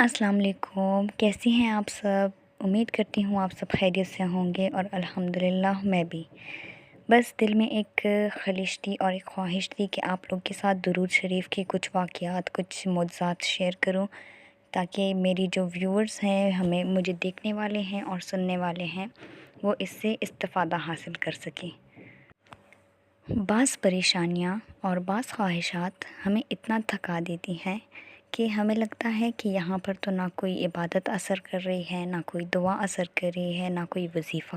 السلام علیکم، کیسی ہیں آپ سب؟ امید کرتی ہوں آپ سب خیریت سے ہوں گے اور الحمدللہ میں بھی۔ بس دل میں ایک خلش تھی اور ایک خواہش تھی کہ آپ لوگ کے ساتھ درود شریف کے کچھ واقعات، کچھ معجزات شیئر کروں، تاکہ میری جو ویورز ہیں، مجھے دیکھنے والے ہیں اور سننے والے ہیں، وہ اس سے استفادہ حاصل کر سکیں۔ بعض پریشانیاں اور بعض خواہشات ہمیں اتنا تھکا دیتی ہیں کہ ہمیں لگتا ہے کہ یہاں پر تو نہ کوئی عبادت اثر کر رہی ہے، نہ کوئی دعا اثر کر رہی ہے، نہ کوئی وظیفہ۔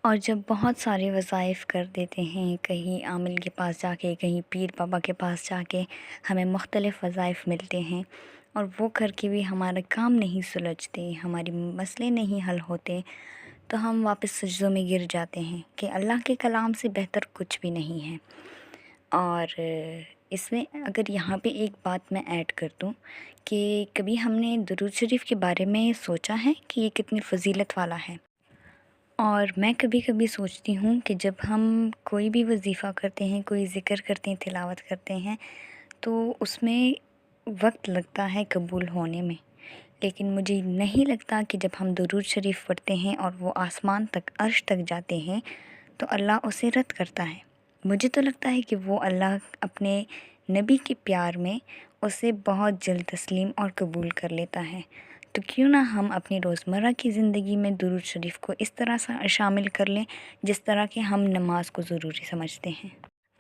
اور جب بہت سارے وظائف کر دیتے ہیں، کہیں عامل کے پاس جا کے، کہیں پیر بابا کے پاس جا کے ہمیں مختلف وظائف ملتے ہیں، اور وہ کر کے بھی ہمارے کام نہیں سلجھتے، ہماری مسئلے نہیں حل ہوتے، تو ہم واپس سجدوں میں گر جاتے ہیں کہ اللہ کے کلام سے بہتر کچھ بھی نہیں ہے۔ اور اس میں اگر یہاں پہ ایک بات میں ایڈ کر دوں کہ کبھی ہم نے درود شریف کے بارے میں سوچا ہے کہ یہ کتنی فضیلت والا ہے؟ اور میں کبھی کبھی سوچتی ہوں کہ جب ہم کوئی بھی وظیفہ کرتے ہیں، کوئی ذکر کرتے ہیں، تلاوت کرتے ہیں، تو اس میں وقت لگتا ہے قبول ہونے میں، لیکن مجھے نہیں لگتا کہ جب ہم درود شریف پڑھتے ہیں اور وہ آسمان تک، عرش تک جاتے ہیں، تو اللہ اسے رد کرتا ہے۔ مجھے تو لگتا ہے کہ وہ اللہ اپنے نبی کے پیار میں اسے بہت جلد تسلیم اور قبول کر لیتا ہے۔ تو کیوں نہ ہم اپنی روزمرہ کی زندگی میں درود شریف کو اس طرح سے شامل کر لیں جس طرح کہ ہم نماز کو ضروری سمجھتے ہیں۔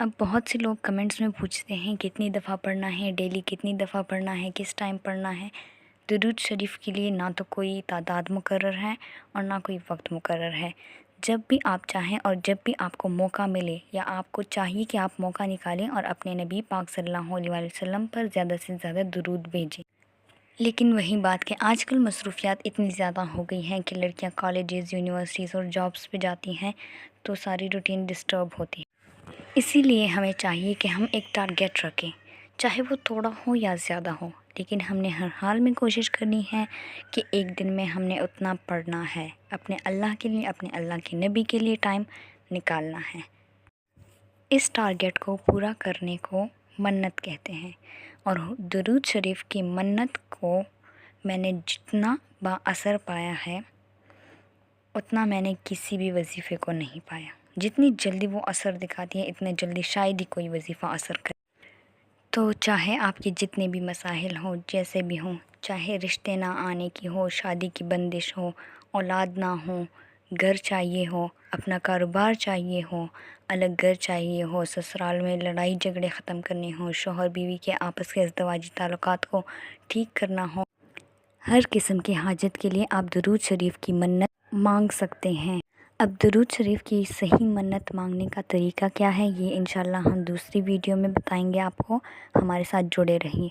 اب بہت سے لوگ کمنٹس میں پوچھتے ہیں کتنی دفعہ پڑھنا ہے، ڈیلی کتنی دفعہ پڑھنا ہے، کس ٹائم پڑھنا ہے؟ درود شریف کے لیے نہ تو کوئی تعداد مقرر ہے اور نہ کوئی وقت مقرر ہے۔ جب بھی آپ چاہیں اور جب بھی آپ کو موقع ملے، یا آپ کو چاہیے کہ آپ موقع نکالیں اور اپنے نبی پاک صلی اللہ علیہ وسلم پر زیادہ سے زیادہ درود بھیجیں۔ لیکن وہی بات کہ آج کل مصروفیات اتنی زیادہ ہو گئی ہیں کہ لڑکیاں کالجز، یونیورسٹیز اور جابس پہ جاتی ہیں، تو ساری روٹین ڈسٹرب ہوتی ہے۔ اسی لیے ہمیں چاہیے کہ ہم ایک ٹارگیٹ رکھیں، چاہے وہ تھوڑا ہو یا زیادہ ہو، لیکن ہم نے ہر حال میں کوشش کرنی ہے کہ ایک دن میں ہم نے اتنا پڑھنا ہے، اپنے اللہ کے لیے، اپنے اللہ کے نبی کے لیے ٹائم نکالنا ہے۔ اس ٹارگیٹ کو پورا کرنے کو منت کہتے ہیں، اور درود شریف کی منت کو میں نے جتنا با اثر پایا ہے، اتنا میں نے کسی بھی وظیفے کو نہیں پایا۔ جتنی جلدی وہ اثر دکھاتی ہے، اتنے جلدی شاید ہی کوئی وظیفہ اثر کرے۔ تو چاہے آپ کے جتنے بھی مسائل ہوں، جیسے بھی ہوں، چاہے رشتے نہ آنے کی ہو، شادی کی بندش ہو، اولاد نہ ہو، گھر چاہیے ہو، اپنا کاروبار چاہیے ہو، الگ گھر چاہیے ہو، سسرال میں لڑائی جھگڑے ختم کرنے ہوں، شوہر بیوی کے آپس کے ازدواجی تعلقات کو ٹھیک کرنا ہو، ہر قسم کی حاجت کے لیے آپ درود شریف کی منت مانگ سکتے ہیں۔ اب درود شریف کی صحیح منت مانگنے کا طریقہ کیا ہے، یہ انشاءاللہ ہم دوسری ویڈیو میں بتائیں گے آپ کو۔ ہمارے ساتھ جڑے رہیے۔